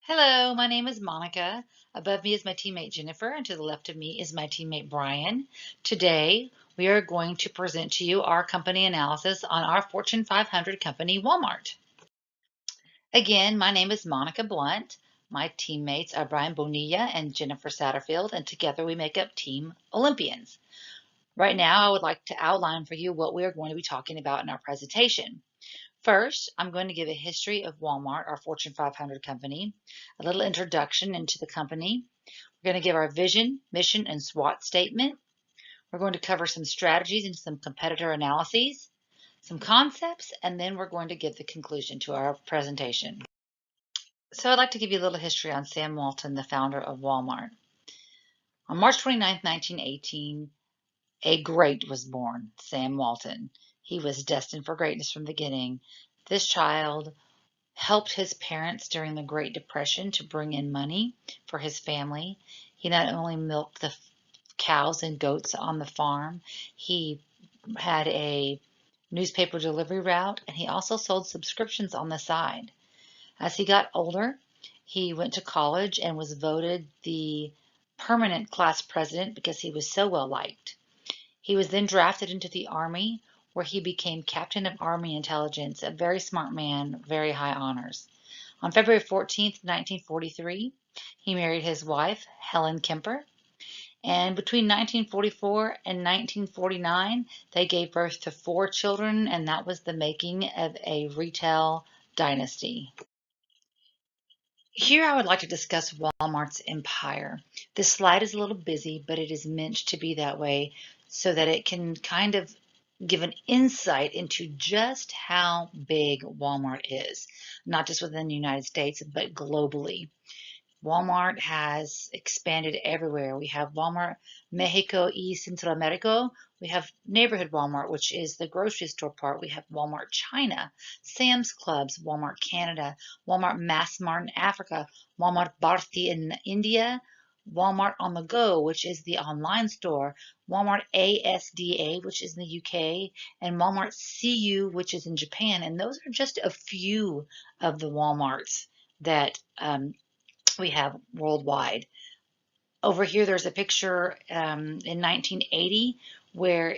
Hello, my name is Monica. Above me is my teammate Jennifer, and to the left of me is my teammate Brian. Today, we are going to present to you our company analysis on our Fortune 500 company, Walmart. Again, my name is Monica Blunt. My teammates are Brian Bonilla and Jennifer Satterfield, and together we make up Team Olympians. Right now, I would like to outline for you what we are going to be talking about in our presentation. First, I'm going to give a history of Walmart, our Fortune 500 company, a little introduction into the company. We're going to give our vision, mission, and SWOT statement. We're going to cover some strategies and some competitor analyses, some concepts, and then we're going to give the conclusion to our presentation. So I'd like to give you a little history on Sam Walton, the founder of Walmart. On March 29, 1918, a great was born, Sam Walton. He was destined for greatness from the beginning. This child helped his parents during the Great Depression to bring in money for his family. He not only milked the cows and goats on the farm, he had a newspaper delivery route, and he also sold subscriptions on the side. As he got older, he went to college and was voted the permanent class president because he was so well liked. He was then drafted into the Army, where he became Captain of Army Intelligence, a very smart man, very high honors. On February 14th, 1943, he married his wife, Helen Kemper, and between 1944 and 1949, they gave birth to 4 children, and that was the making of a retail dynasty. Here I would like to discuss Walmart's empire. This slide is a little busy, but it is meant to be that way so that it can kind of give an insight into just how big Walmart is, not just within the United States, but globally. Walmart has expanded everywhere. We have Walmart Mexico y Centroamérica. We have Neighborhood Walmart, which is the grocery store part. We have Walmart China, Sam's Clubs, Walmart Canada, Walmart Mass Mart in Africa, Walmart Bharti in India, Walmart On the Go, which is the online store, Walmart ASDA, which is in the UK, and Walmart CU, which is in Japan. And those are just a few of the Walmarts that we have worldwide. Over here, there's a picture in 1980 where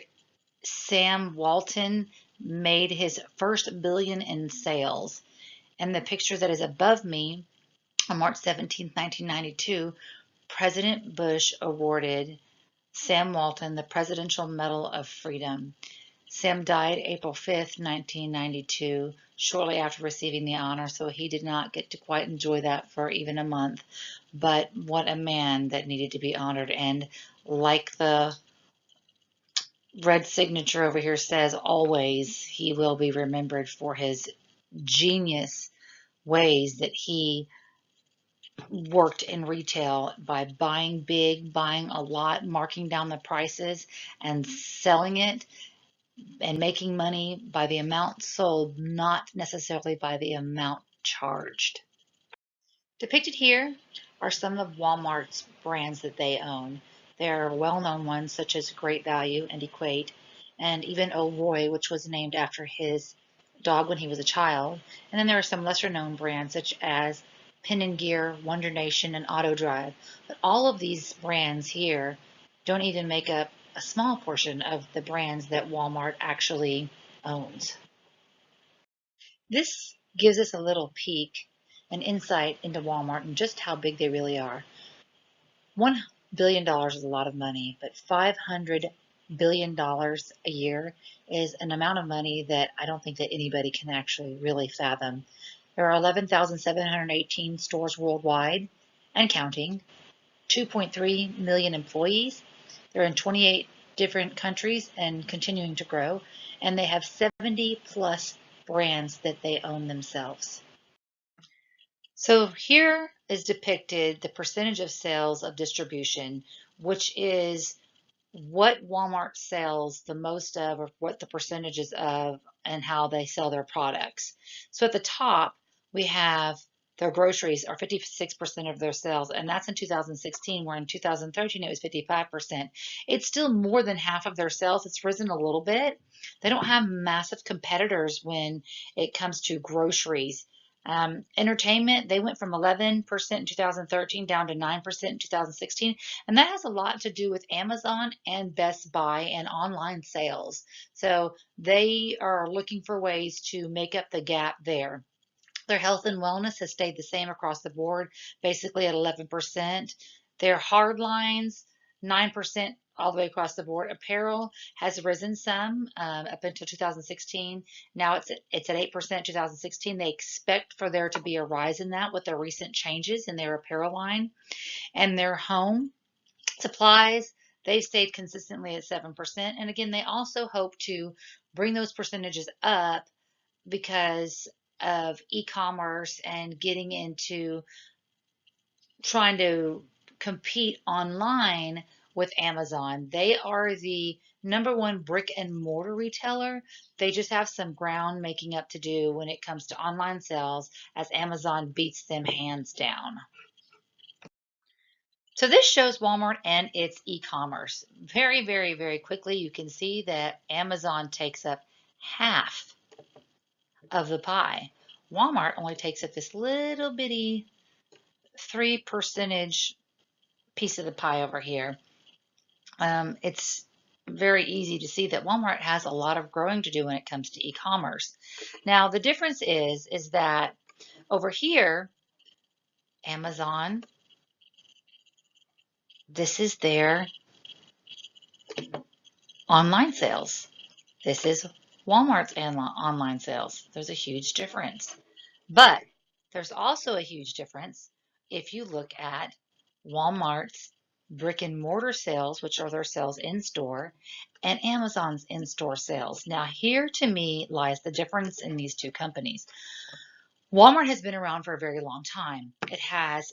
Sam Walton made his first billion in sales. And the picture that is above me on March 17, 1992, President Bush awarded Sam Walton the Presidential Medal of Freedom. Sam died April 5th, 1992, shortly after receiving the honor, so he did not get to quite enjoy that for even a month. But what a man that needed to be honored. And like the red signature over here says, always he will be remembered for his genius ways that he worked in retail by buying big, buying a lot, marking down the prices, and selling it and making money by the amount sold, not necessarily by the amount charged. Depicted here are some of Walmart's brands that they own. There are well-known ones such as Great Value and Equate, and even O'Roy, which was named after his dog when he was a child. And then there are some lesser-known brands such as Pen and Gear, Wonder Nation, and Auto Drive. But all of these brands here don't even make up a small portion of the brands that Walmart actually owns. This gives us a little peek, an insight into Walmart and just how big they really are. $1 billion is a lot of money, but $500 billion a year is an amount of money that I don't think that anybody can actually really fathom. There are 11,718 stores worldwide and counting, 2.3 million employees. They're in 28 different countries and continuing to grow, and they have 70 plus brands that they own themselves. So here is depicted the percentage of sales of distribution, which is what Walmart sells the most of, or what the percentages of, and how they sell their products. So at the top, we have their groceries are 56% of their sales, and that's in 2016, where in 2013 it was 55%. It's still more than half of their sales. It's risen a little bit. They don't have massive competitors when it comes to groceries. Entertainment, they went from 11% in 2013 down to 9% in 2016. And that has a lot to do with Amazon and Best Buy and online sales. So they are looking for ways to make up the gap there. Their health and wellness has stayed the same across the board, basically at 11%. Their hard lines, 9% all the way across the board. Apparel has risen some up until 2016. Now it's at 8% 2016. They expect for there to be a rise in that with the recent changes in their apparel line. And their home supplies, they've stayed consistently at 7%. And again, they also hope to bring those percentages up because of e-commerce and getting into trying to compete online with Amazon. They are the number one brick and mortar retailer. They just have some ground making up to do when it comes to online sales as Amazon beats them hands down. So this shows Walmart and its e-commerce. Very, very, very quickly, you can see that Amazon takes up half of the pie. Walmart only takes up this little bitty 3% piece of the pie over here. It's very easy to see that Walmart has a lot of growing to do when it comes to e-commerce. Now, the difference is that over here, Amazon, this is their online sales. This is Walmart's online sales. There's a huge difference. But there's also a huge difference if you look at Walmart's brick and mortar sales, which are their sales in store, and Amazon's in store sales. Now, here to me lies the difference in these two companies. Walmart has been around for a very long time. It has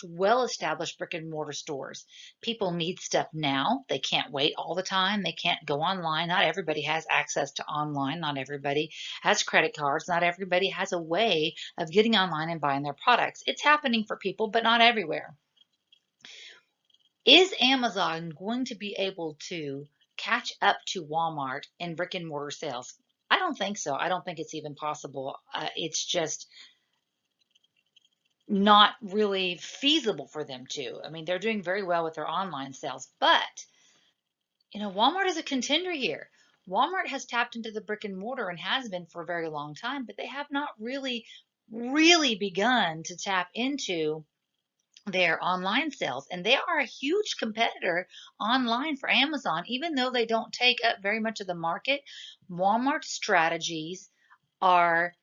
well established brick and mortar stores. People need stuff now. They can't wait all the time. They can't go online. Not everybody has access to online. Not everybody has credit cards. Not everybody has a way of getting online and buying their products. It's happening for people, but not everywhere. Is Amazon going to be able to catch up to Walmart in brick and mortar sales? I don't think so. I don't think it's even possible. It's just not really feasible for them to. I mean, they're doing very well with their online sales, but Walmart is a contender here. Walmart has tapped into the brick and mortar and has been for a very long time, but they have not really, really begun to tap into their online sales. And they are a huge competitor online for Amazon, even though they don't take up very much of the market. Walmart's strategies are,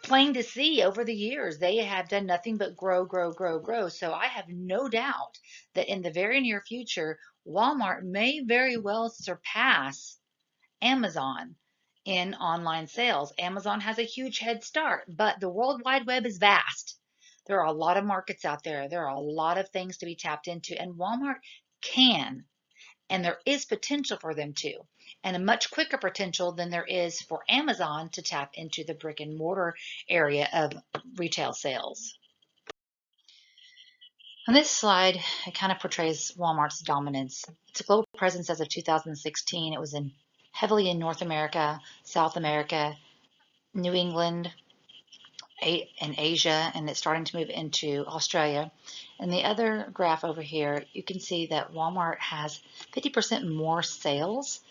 plain to see over the years. They have done nothing but grow, grow, grow, grow. So I have no doubt that in the very near future, Walmart may very well surpass Amazon in online sales. Amazon has a huge head start, but the World Wide Web is vast. There are a lot of markets out there. There are a lot of things to be tapped into, and Walmart can, and there is potential for them to, and a much quicker potential than there is for Amazon to tap into the brick and mortar area of retail sales. On this slide, it kind of portrays Walmart's dominance. It's a global presence as of 2016. It was heavily in North America, South America, New England, and Asia, and it's starting to move into Australia. And the other graph over here, you can see that Walmart has 50% more sales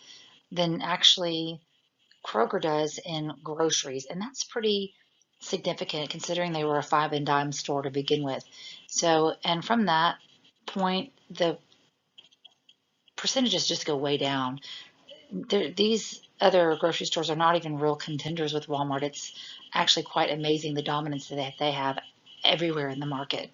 than actually Kroger does in groceries. And that's pretty significant considering they were a five and dime store to begin with. So, and from that point, the percentages just go way down. These other grocery stores are not even real contenders with Walmart. It's actually quite amazing the dominance that they have everywhere in the market.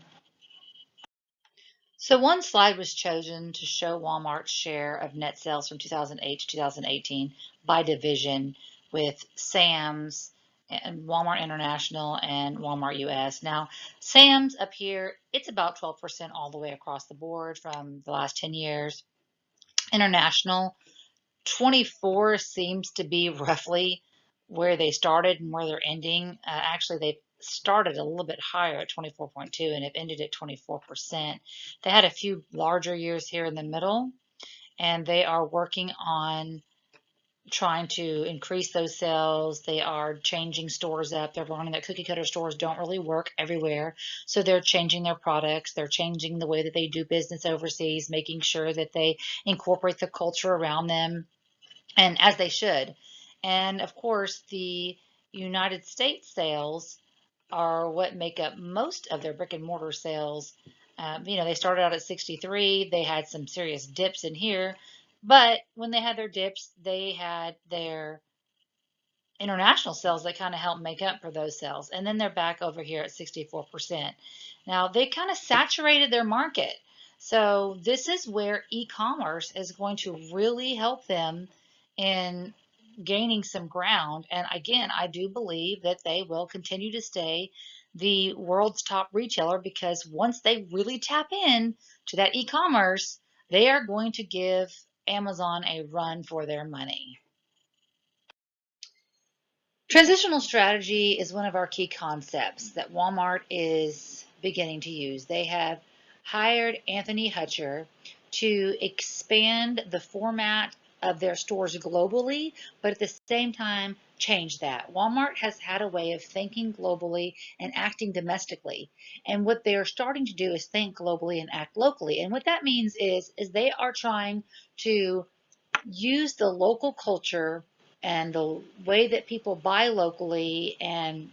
So one slide was chosen to show Walmart's share of net sales from 2008 to 2018 by division with Sam's and Walmart International and Walmart US. Now, Sam's up here, it's about 12% all the way across the board from the last 10 years. International, 24 seems to be roughly where they started and where they're ending. Actually, they started a little bit higher at 24.2 and have ended at 24%. They had a few larger years here in the middle, and they are working on trying to increase those sales. They are changing stores up. They're learning that cookie cutter stores don't really work everywhere. So they're changing their products. They're changing the way that they do business overseas, making sure that they incorporate the culture around them, and as they should. And of course, the United States sales are what make up most of their brick and mortar sales. They started out at 63. They had some serious dips in here, but when they had their dips, they had their international sales that kind of help make up for those sales. And then they're back over here at 64%. Now they kind of saturated their market. So this is where e-commerce is going to really help them in gaining some ground. And again, I do believe that they will continue to stay the world's top retailer, because once they really tap in to that e-commerce, they are going to give Amazon a run for their money. Transitional strategy is one of our key concepts that Walmart is beginning to use. They have hired Anthony Hutcher to expand the format of their stores globally, but at the same time change that. Walmart has had a way of thinking globally and acting domestically. And what they're starting to do is think globally and act locally. And what that means is they are trying to use the local culture and the way that people buy locally and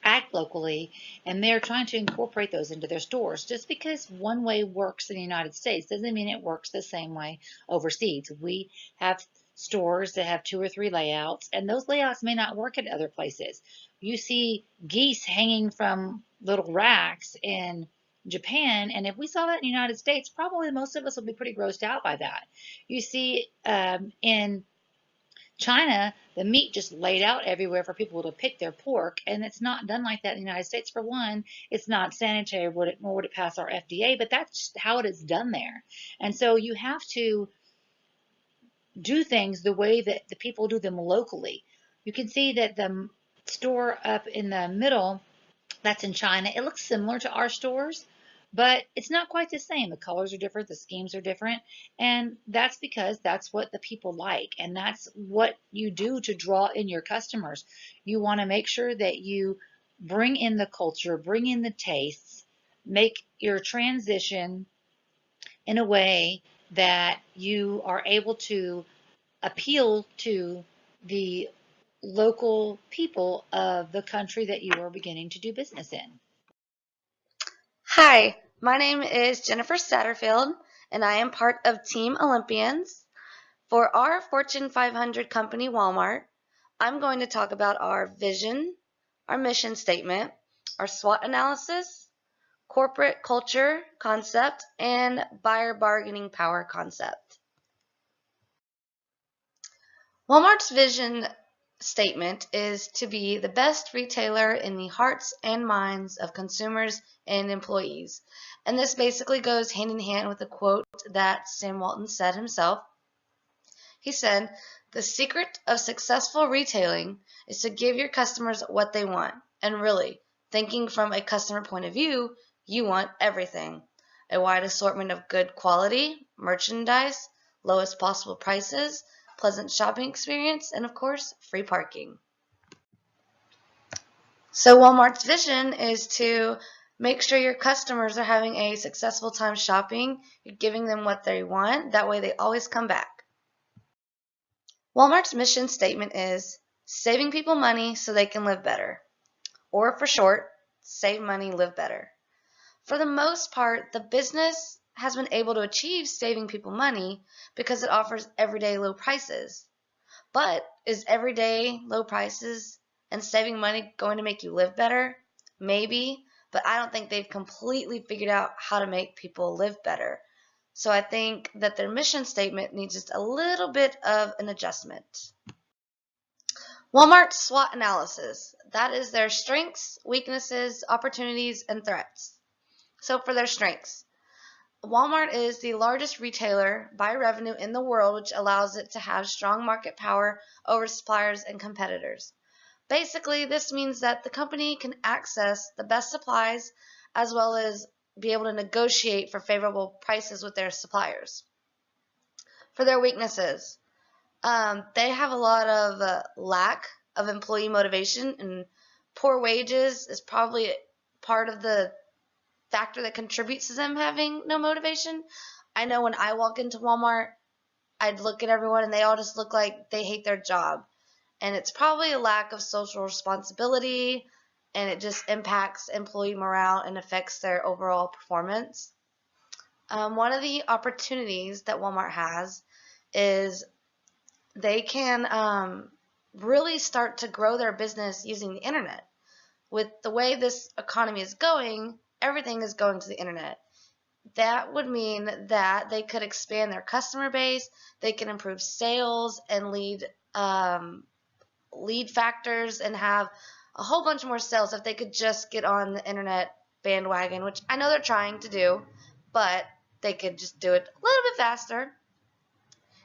act locally, and they're trying to incorporate those into their stores. Just because one way works in the United States doesn't mean it works the same way overseas. We have stores that have 2 or 3 layouts, and those layouts may not work at other places. You see geese hanging from little racks in Japan, and if we saw that in the United States, probably most of us would be pretty grossed out by that. You see in China, the meat just laid out everywhere for people to pick their pork, and it's not done like that in the United States. For one, it's not sanitary, nor would it pass our FDA, but that's how it is done there. And so you have to do things the way that the people do them locally. You can see that the store up in the middle, that's in China, it looks similar to our stores, but it's not quite the same. The colors are different, the schemes are different, and that's because that's what the people like, and that's what you do to draw in your customers. You want to make sure that you bring in the culture, bring in the tastes, make your transition in a way that you are able to appeal to the local people of the country that you are beginning to do business in. Hi, my name is Jennifer Satterfield, and I am part of Team Olympians. For our Fortune 500 company, Walmart, I'm going to talk about our vision, our mission statement, our SWOT analysis, corporate culture concept, and buyer bargaining power concept. Walmart's vision statement is to be the best retailer in the hearts and minds of consumers and employees. And this basically goes hand in hand with a quote that Sam Walton said himself. He said, "The secret of successful retailing is to give your customers what they want. And really, thinking from a customer point of view, you want everything. A wide assortment of good quality, merchandise, lowest possible prices, pleasant shopping experience, and of course, free parking." So Walmart's vision is to make sure your customers are having a successful time shopping. You're giving them what they want. That way they always come back. Walmart's mission statement is saving people money so they can live better. Or for short, save money, live better. For the most part, the business has been able to achieve saving people money because it offers everyday low prices. But is everyday low prices and saving money going to make you live better? Maybe, but I don't think they've completely figured out how to make people live better. So I think that their mission statement needs just a little bit of an adjustment. Walmart's SWOT analysis. That is their strengths, weaknesses, opportunities, and threats. So for their strengths, Walmart is the largest retailer by revenue in the world, which allows it to have strong market power over suppliers and competitors. Basically, this means that the company can access the best supplies as well as be able to negotiate for favorable prices with their suppliers. For their weaknesses, They have a lot of lack of employee motivation, and poor wages is probably part of the factor that contributes to them having no motivation. I know when I walk into Walmart, I'd look at everyone and they all just look like they hate their job. And it's probably a lack of social responsibility, and it just impacts employee morale and affects their overall performance. One of the opportunities that Walmart has is they can really start to grow their business using the internet. With the way this economy is going, everything is going to the internet. That would mean that they could expand their customer base, they can improve sales and lead factors, and have a whole bunch more sales if they could just get on the internet bandwagon, which I know they're trying to do, but they could just do it a little bit faster.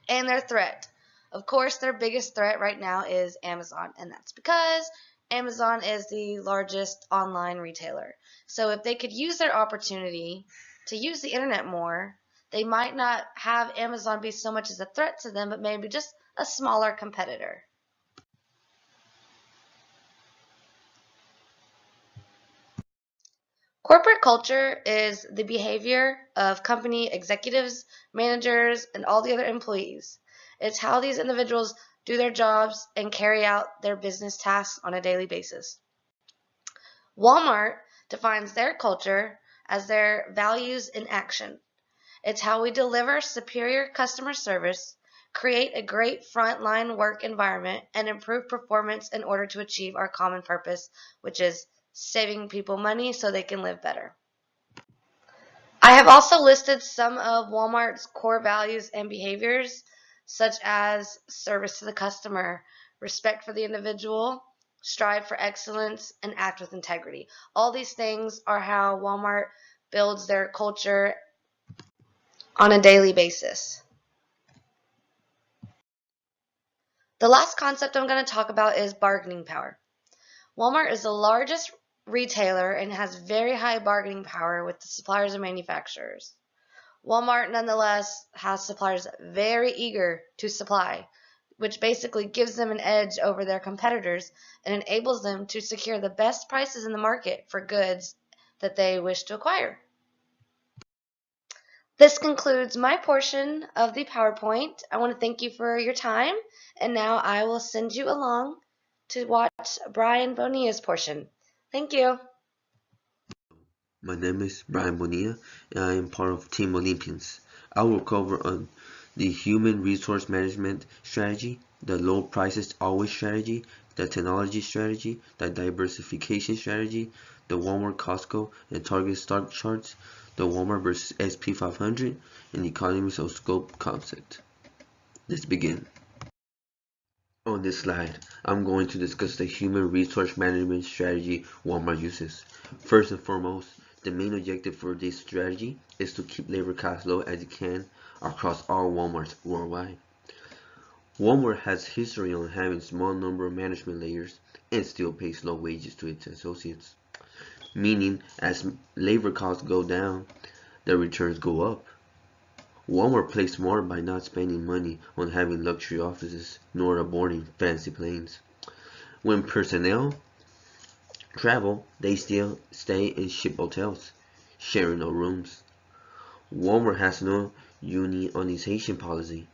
And their threat. Of course, their biggest threat right now is Amazon, and that's because Amazon is the largest online retailer. So if they could use their opportunity to use the internet more, they might not have Amazon be so much as a threat to them, but maybe just a smaller competitor. Corporate culture is the behavior of company executives, managers, and all the other employees. It's how these individuals do their jobs and carry out their business tasks on a daily basis. Walmart defines their culture as their values in action. It's how we deliver superior customer service, create a great frontline work environment, and improve performance in order to achieve our common purpose, which is saving people money so they can live better. I have also listed some of Walmart's core values and behaviors, such as service to the customer, respect for the individual, strive for excellence, and act with integrity. All these things are how Walmart builds their culture on a daily basis. The last concept I'm going to talk about is bargaining power. Walmart is the largest retailer and has very high bargaining power with the suppliers and manufacturers. Walmart nonetheless has suppliers very eager to supply, which basically gives them an edge over their competitors and enables them to secure the best prices in the market for goods that they wish to acquire. This concludes my portion of the PowerPoint. I want to thank you for your time, and now I will send you along to watch Brian Bonilla's portion. Thank you. My name is Brian Bonilla, and I am part of Team Olympians. I will cover on the human resource management strategy, the low prices always strategy, the technology strategy, the diversification strategy, the Walmart, Costco, and Target stock charts, the Walmart versus SP500, and the economies of scope concept. Let's begin. On this slide, I'm going to discuss the human resource management strategy Walmart uses. First and foremost, the main objective for this strategy is to keep labor costs low as it can across all Walmarts worldwide. Walmart has history on having small number of management layers and still pays low wages to its associates, meaning as labor costs go down, the returns go up. Walmart plays smart by not spending money on having luxury offices nor aboarding fancy planes. When personnel travel, they still stay in ship hotels, sharing no rooms. Walmart has no unionization policy.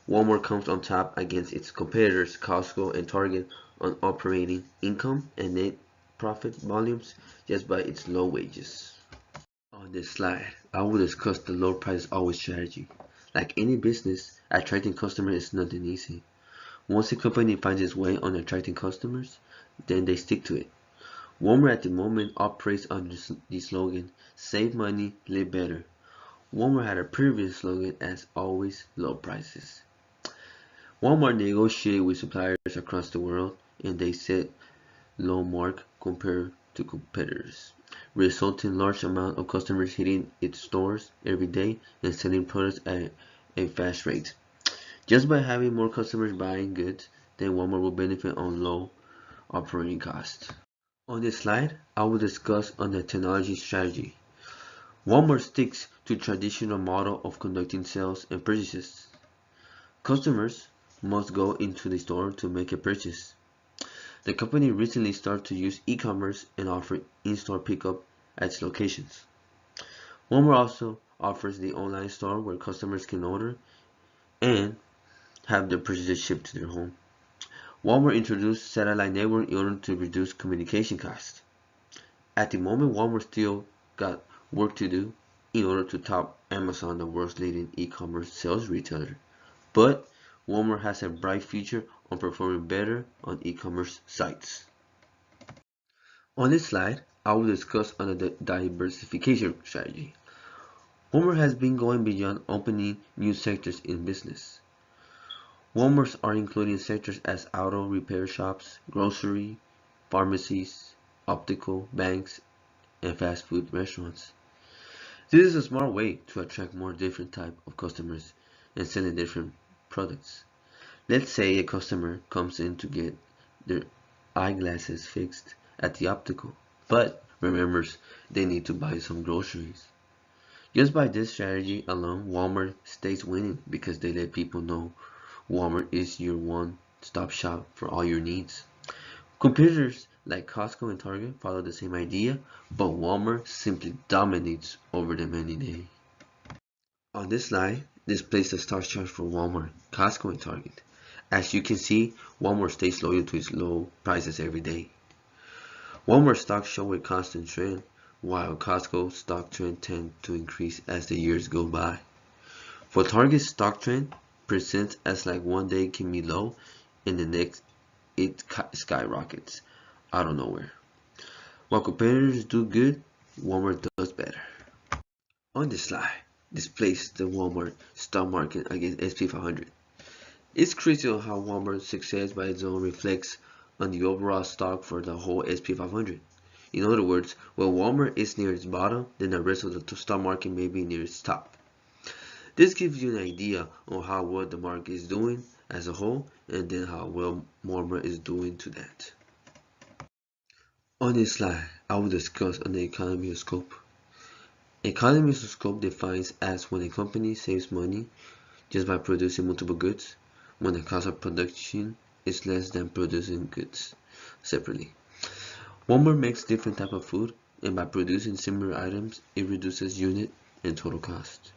Walmart comes on top against its competitors Costco and Target on operating income and net profit volumes just by its low wages. On this slide, I will discuss the low price always strategy. Like any business, attracting customers is nothing easy. Once a company finds its way on attracting customers, then they stick to it. Walmart at the moment operates under the slogan, save money, live better. Walmart had a previous slogan as always low prices. Walmart negotiated with suppliers across the world and they set low mark compared to competitors, resulting in large amount of customers hitting its stores every day and selling products at a fast rate. Just by having more customers buying goods, then Walmart will benefit on low operating costs. On this slide, I will discuss on the technology strategy. Walmart sticks to traditional model of conducting sales and purchases. Customers must go into the store to make a purchase. The company recently started to use e-commerce and offer in-store pickup at its locations. Walmart also offers the online store where customers can order and have their purchases shipped to their home. Walmart introduced satellite network in order to reduce communication costs. At the moment, Walmart still got work to do in order to top Amazon, the world's leading e-commerce sales retailer. But Walmart has a bright future on performing better on e-commerce sites. On this slide, I will discuss on the diversification strategy. Walmart has been going beyond opening new sectors in business. Walmarts are including sectors as auto repair shops, grocery, pharmacies, optical, banks, and fast food restaurants. This is a smart way to attract more different type of customers and selling different products. Let's say a customer comes in to get their eyeglasses fixed at the optical, but remembers they need to buy some groceries. Just by this strategy alone, Walmart stays winning because they let people know Walmart is your one-stop shop for all your needs. Competitors like Costco and Target follow the same idea, but Walmart simply dominates over them any day. On this slide displays the stock chart for Walmart, Costco, and Target. As you can see, Walmart stays loyal to its low prices every day. Walmart stocks show a constant trend, while Costco stock trend tends to increase as the years go by. For Target's stock trend presents as like one day can be low and the next it skyrockets out of nowhere. While competitors do good, Walmart does better. On this slide displays the Walmart stock market against SP500. It's crucial how Walmart's success by its own reflects on the overall stock for the whole SP500. In other words, while Walmart is near its bottom, then the rest of the stock market may be near its top. This gives you an idea on how well the market is doing as a whole and then how well Walmart is doing to that. On this slide, I will discuss on the economy of scope. Economy of scope defines as when a company saves money just by producing multiple goods, when the cost of production is less than producing goods separately. Walmart makes different type of food, and by producing similar items, it reduces unit and total cost.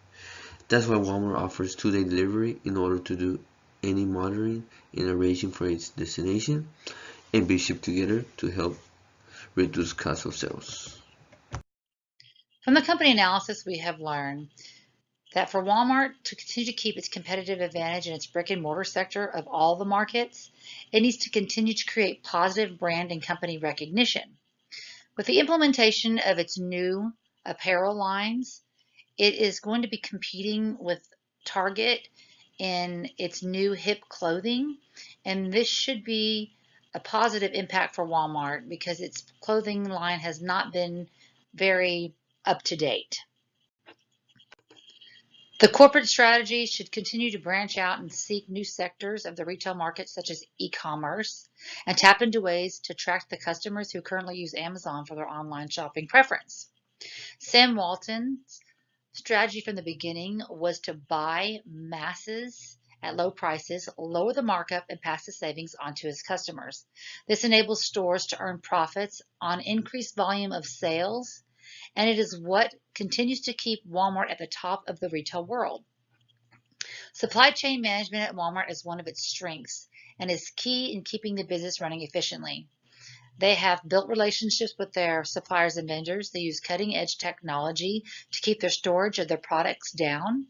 That's why Walmart offers 2-day delivery in order to do any monitoring and arranging for its destination and be shipped together to help reduce cost of sales. From the company analysis, we have learned that for Walmart to continue to keep its competitive advantage in its brick and mortar sector of all the markets, it needs to continue to create positive brand and company recognition. With the implementation of its new apparel lines, it is going to be competing with Target in its new hip clothing, and this should be a positive impact for Walmart because its clothing line has not been very up to date. The corporate strategy should continue to branch out and seek new sectors of the retail market, such as e-commerce, and tap into ways to attract the customers who currently use Amazon for their online shopping preference. Sam Walton's strategy from the beginning was to buy masses at low prices, lower the markup, and pass the savings on to his customers. This enables stores to earn profits on increased volume of sales, and it is what continues to keep Walmart at the top of the retail world. Supply chain management at Walmart is one of its strengths and is key in keeping the business running efficiently. They have built relationships with their suppliers and vendors. They use cutting-edge technology to keep their storage of their products down,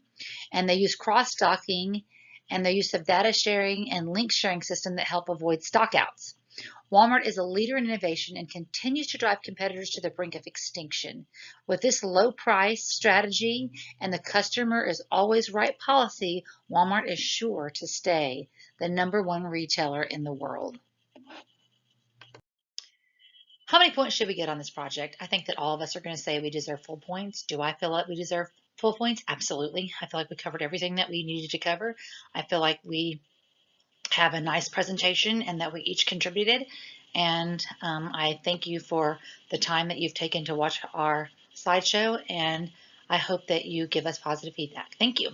and they use cross-stocking and their use of data sharing and link sharing system that help avoid stockouts. Walmart is a leader in innovation and continues to drive competitors to the brink of extinction. With this low price strategy and the customer is always right policy, Walmart is sure to stay the #1 retailer in the world. How many points should we get on this project? I think that all of us are going to say we deserve full points. Do I feel like we deserve full points? Absolutely. I feel like we covered everything that we needed to cover. I feel like we have a nice presentation and that we each contributed. And I thank you for the time that you've taken to watch our slideshow, and I hope that you give us positive feedback. Thank you.